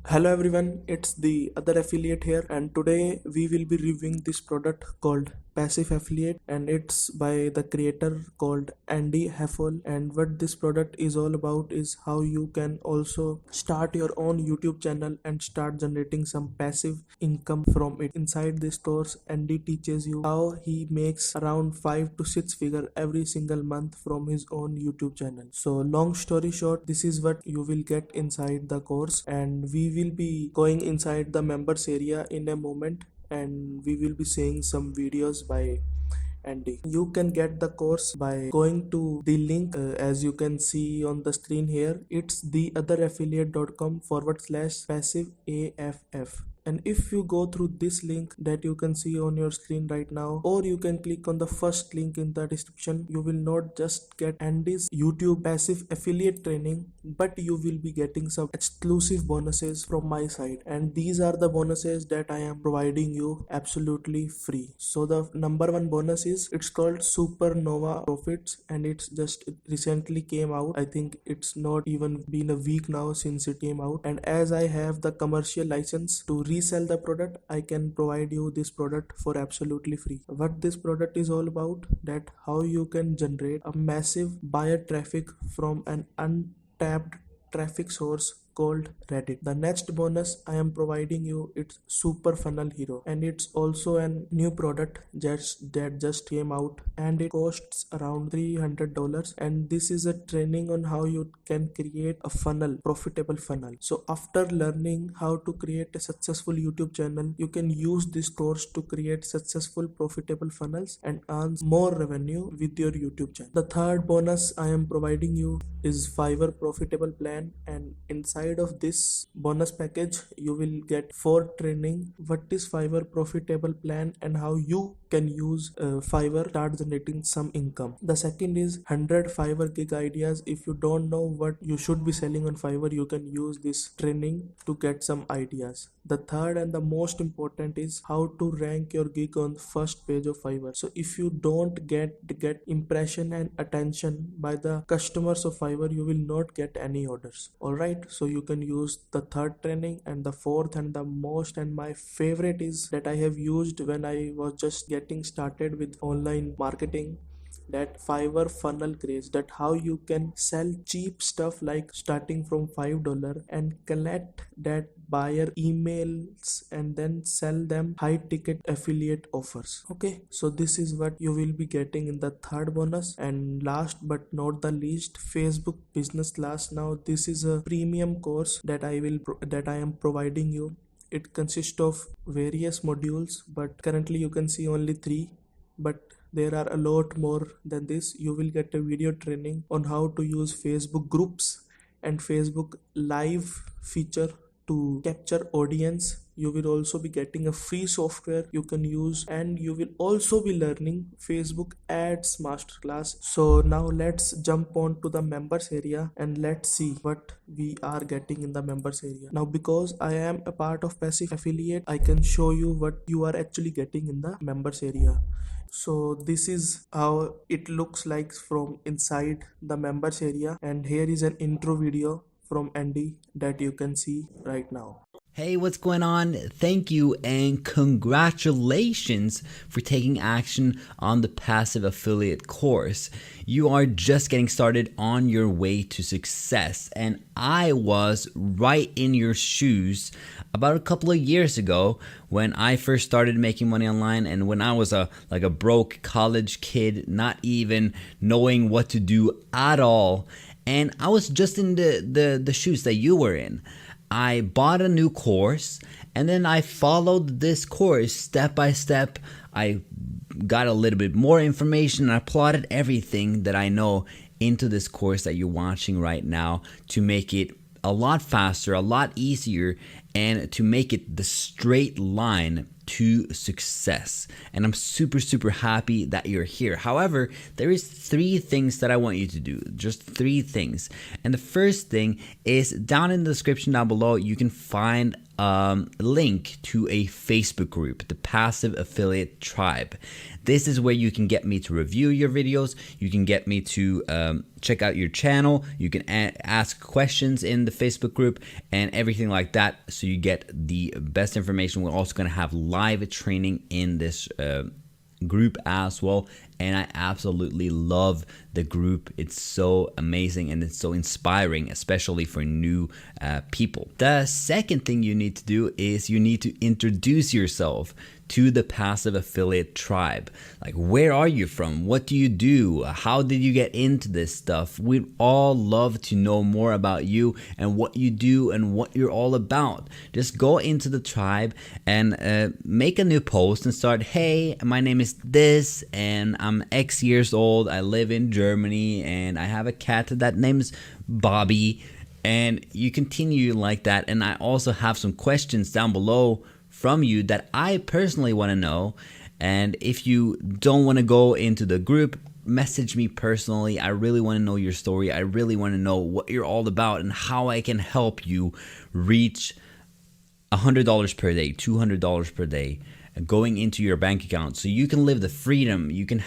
Hello everyone, it's the other affiliate here, and today we will be reviewing this product called Passive Affiliate, and it's by the creator called Andy Hafell. And what this product is all about is how you can also start your own YouTube channel and start generating some passive income from it. Inside this course, Andy teaches you how he makes around 5 to 6 figure every single month from his own YouTube channel. So long story short, this is what you will get inside the course, and we will be going inside the members area in a moment, and we will be seeing some videos by Andy. You can get the course by going to the link as you can see on the screen here. It's theotheraffiliate.com / passive AFF. And if you go through this link that you can see on your screen right now, or you can click on the first link in the description, you will not just get Andy's YouTube passive affiliate training, but you will be getting some exclusive bonuses from my side. And these are the bonuses that I am providing you absolutely free. So the number one bonus is, it's called Supernova Profits, and it's just recently came out. I think it's not even been a week now since it came out, and as I have the commercial license to resell the product, I can provide you this product for absolutely free. What this product is all about, that how you can generate a massive buyer traffic from an untapped traffic source called Reddit. The next bonus I am providing you, it's Super Funnel Hero, and it's also a new product that just came out, and it costs around $300, and this is a training on how you can create a funnel, profitable funnel. So after learning how to create a successful YouTube channel, you can use this course to create successful profitable funnels and earn more revenue with your YouTube channel. The third bonus I am providing you is Fiverr Profitable Plan, and inside of this bonus package you will get 4 training. What is Fiverr Profitable Plan and how you can use Fiverr start generating some income. The second is 100 Fiverr gig ideas. If you don't know what you should be selling on Fiverr, you can use this training to get some ideas. The third and the most important is how to rank your gig on the first page of Fiverr. So if you don't get impression and attention by the customers of Fiverr, you will not get any orders. Alright, so you can use the third training. And the fourth and the most and my favorite is that I have used when I was just getting started with online marketing, that Fiverr funnel craze, that how you can sell cheap stuff like starting from $5 and collect that buyer emails and then sell them high ticket affiliate offers. Okay, so this is what you will be getting in the third bonus. And last but not the least, Facebook business class. Now this is a premium course that I am providing you. It consists of various modules, but currently you can see only 3, but there are a lot more than this. You will get a video training on how to use Facebook groups and Facebook live feature to capture audience. You will also be getting a free software you can use, and you will also be learning Facebook ads masterclass. So now let's jump on to the members area and let's see what we are getting in the members area. Now because I am a part of passive affiliate, I can show you what you are actually getting in the members area. So this is how it looks like from inside the members area, and here is an intro video from Andy that you can see right now. Hey, what's going on? Thank you and congratulations for taking action on the passive affiliate course. You are just getting started on your way to success, and I was right in your shoes about a couple of years ago when I first started making money online, and when I was a broke college kid, not even knowing what to do at all, and I was just in the shoes that you were in. I bought a new course, and then I followed this course step by step. I got a little bit more information, and I plotted everything that I know into this course that you're watching right now to make it a lot faster, a lot easier, and to make it the straight line to success. And I'm super, super happy that you're here. However, there is 3 things that I want you to do, just 3 things. And the first thing is down in the description down below, you can find a link to a Facebook group, the Passive Affiliate Tribe. This is where you can get me to review your videos. You can get me to check out your channel. You can ask questions in the Facebook group and everything like that. So you get the best information. We're also going to have live training in this group as well, and I absolutely love the group. It's so amazing and it's so inspiring, especially for new people. The second thing you need to do is you need to introduce yourself to the Passive Affiliate Tribe. Like, where are you from? What do you do? How did you get into this stuff? We'd all love to know more about you and what you do and what you're all about. Just go into the tribe and make a new post and start, hey, my name is this and I'm X years old. I live in Germany and I have a cat that name's Bobby. And you continue like that. And I also have some questions down below from you that I personally want to know. And if you don't want to go into the group, message me personally. I really want to know your story. I really want to know what you're all about and how I can help you reach $100 per day, $200 per day going into your bank account, so you can live the freedom, you can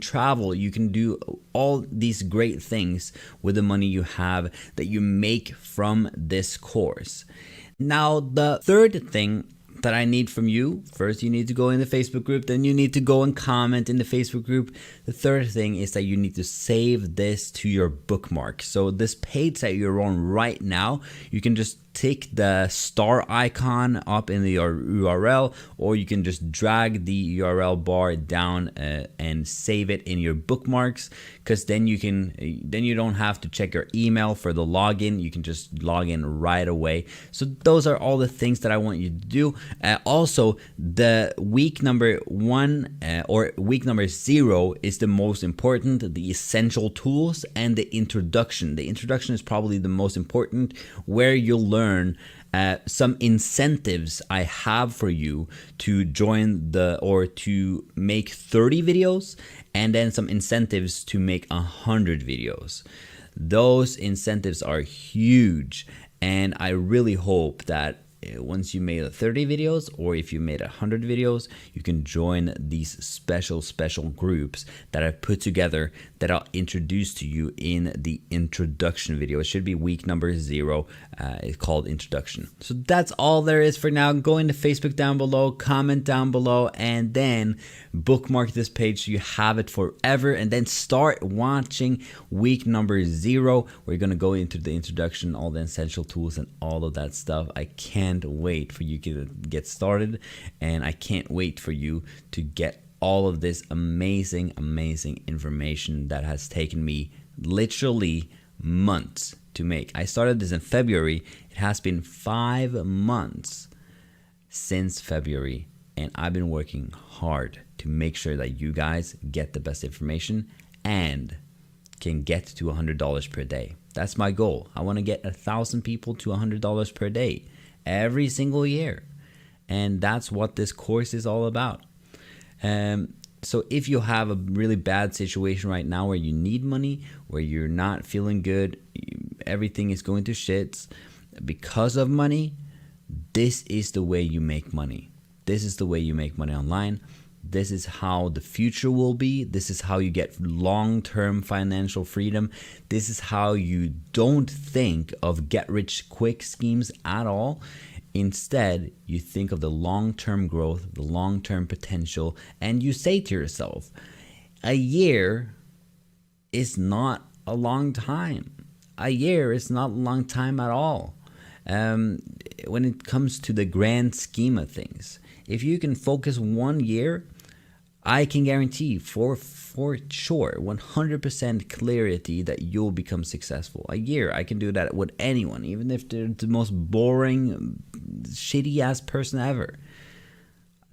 travel, you can do all these great things with the money you have that you make from this course. Now, the third thing that I need from you, first you need to go in the Facebook group, then you need to go and comment in the Facebook group. The third thing is that you need to save this to your bookmark. So this page that you're on right now, you can just tick the star icon up in the URL, or you can just drag the URL bar down and save it in your bookmarks, because then you don't have to check your email for the login. You can just log in right away. So those are all the things that I want you to do. Also, the week number 1 or week number 0 is the most important, the essential tools and the introduction. The introduction is probably the most important, where you'll learn some incentives I have for you to join or to make 30 videos, and then some incentives to make 100 videos. Those incentives are huge, and I really hope that once you made 30 videos, or if you made 100 videos, you can join these special groups that I've put together that I'll introduce to you in the introduction video. It should be week number 0. It's called introduction. So that's all there is for now. Go into Facebook down below, comment down below, and then bookmark this page so you have it forever, and then start watching week number 0. We're going to go into the introduction, all the essential tools and all of that stuff. I can't wait for you to get started, and I can't wait for you to get all of this amazing information that has taken me literally months to make. I started this in February. It has been 5 months since February, and I've been working hard to make sure that you guys get the best information and can get to $100 per day. That's my goal. I want to get 1,000 people to $100 per day every single year, and that's what this course is all about. So if you have a really bad situation right now where you need money, where you're not feeling good, everything is going to shits because of money, this is the way you make money. This is the way you make money online. This is how the future will be. This is how you get long-term financial freedom. This is how you don't think of get-rich-quick schemes at all. Instead, you think of the long-term growth, the long-term potential, and you say to yourself, a year is not a long time. A year is not a long time at all. When it comes to the grand scheme of things, if you can focus 1 year, I can guarantee for sure, 100% clarity that you'll become successful. A year, I can do that with anyone, even if they're the most boring, shitty ass person ever.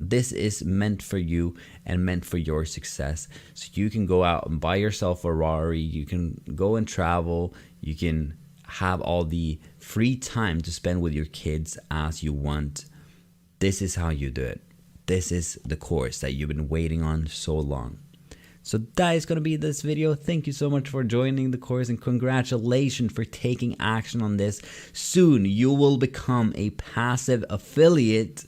This is meant for you and meant for your success. So you can go out and buy yourself a Ferrari. You can go and travel. You can have all the free time to spend with your kids as you want, this is how you do it. This is the course that you've been waiting on so long. So that is going to be this video. Thank you so much for joining the course, and congratulations for taking action on this. Soon you will become a passive affiliate,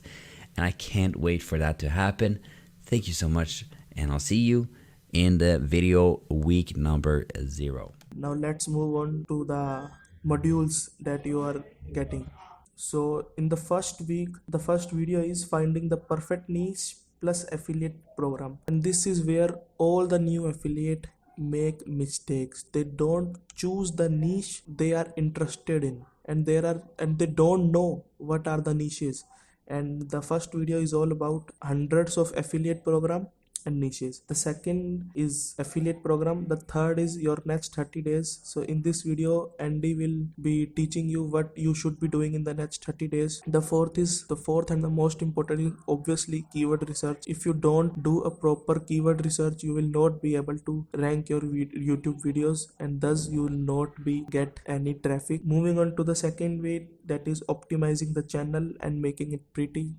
and I can't wait for that to happen. Thank you so much, and I'll see you in the video week number 0. Now let's move on to the modules that you are getting. So in the first week, the first video is finding the perfect niche plus affiliate program, and this is where all the new affiliate make mistakes. They don't choose the niche they are interested in, and they don't know what are the niches. And the first video is all about hundreds of affiliate program and niches. The second is affiliate program. The third is your next 30 days. So in this video, Andy will be teaching you what you should be doing in the next 30 days. The fourth and the most important is obviously keyword research. If you don't do a proper keyword research, you will not be able to rank your YouTube videos, and thus you will not be get any traffic. Moving on to the second way, that is optimizing the channel and making it pretty.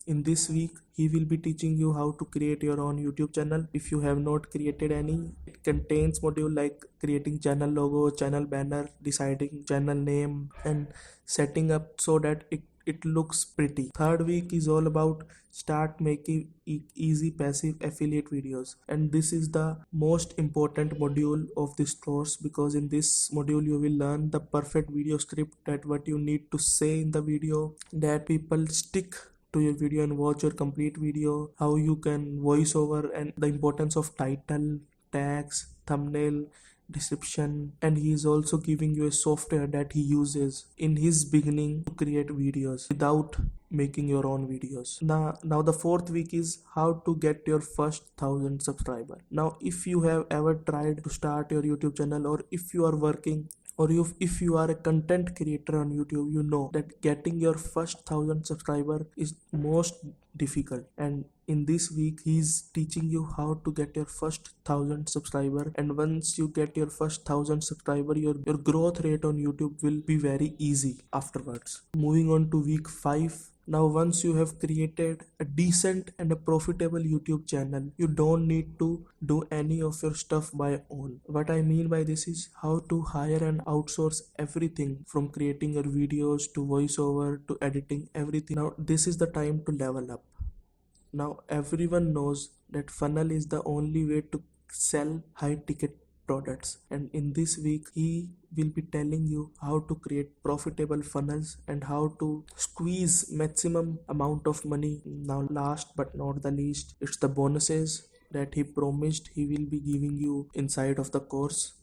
In this week, he will be teaching you how to create your own YouTube channel if you have not created any. It contains module like creating channel logo, channel banner, deciding channel name, and setting up so that it looks pretty. Third week is all about start making easy passive affiliate videos, and this is the most important module of this course, because in this module you will learn the perfect video script, that what you need to say in the video, that people stick to your video and watch your complete video, how you can voice over, and the importance of title, tags, thumbnail, description. And he is also giving you a software that he uses in his beginning to create videos without making your own videos. Now the fourth week is how to get your first 1,000 subscriber. Now if you have ever tried to start your YouTube channel, or if you are working, or if you are a content creator on YouTube, you know that getting your first 1,000 subscriber is most difficult. And in this week, he's teaching you how to get your first 1,000 subscriber. And once you get your first 1,000 subscriber, your growth rate on YouTube will be very easy afterwards. Moving on to week 5. Now once you have created a decent and a profitable YouTube channel, you don't need to do any of your stuff by own. What I mean by this is how to hire and outsource everything, from creating your videos to voiceover to editing, everything. Now this is the time to level up. Now everyone knows that funnel is the only way to sell high ticket products, and in this week he will be telling you how to create profitable funnels and how to squeeze maximum amount of money. Now last but not the least, it's the bonuses that he promised he will be giving you inside of the course.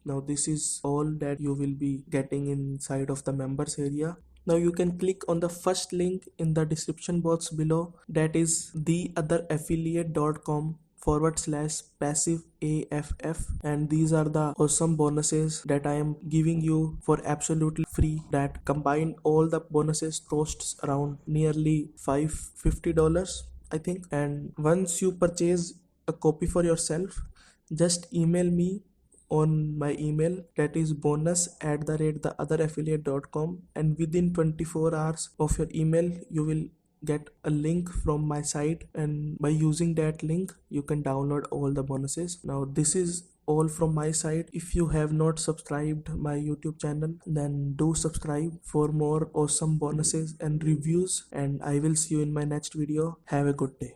Now this is all that you will be getting inside of the members area. Now you can click on the first link in the description box below, that is theotheraffiliate.com/passive AFF, and these are the awesome bonuses that I am giving you for absolutely free, that combine all the bonuses costs around nearly $550, I think. And once you purchase a copy for yourself, just email me on my email, that is bonus@theotheraffiliate.com, and within 24 hours of your email you will get a link from my site, and by using that link you can download all the bonuses. Now this is all from my side. If you have not subscribed my YouTube channel, then do subscribe for more awesome bonuses and reviews, and I will see you in my next video. Have a good day.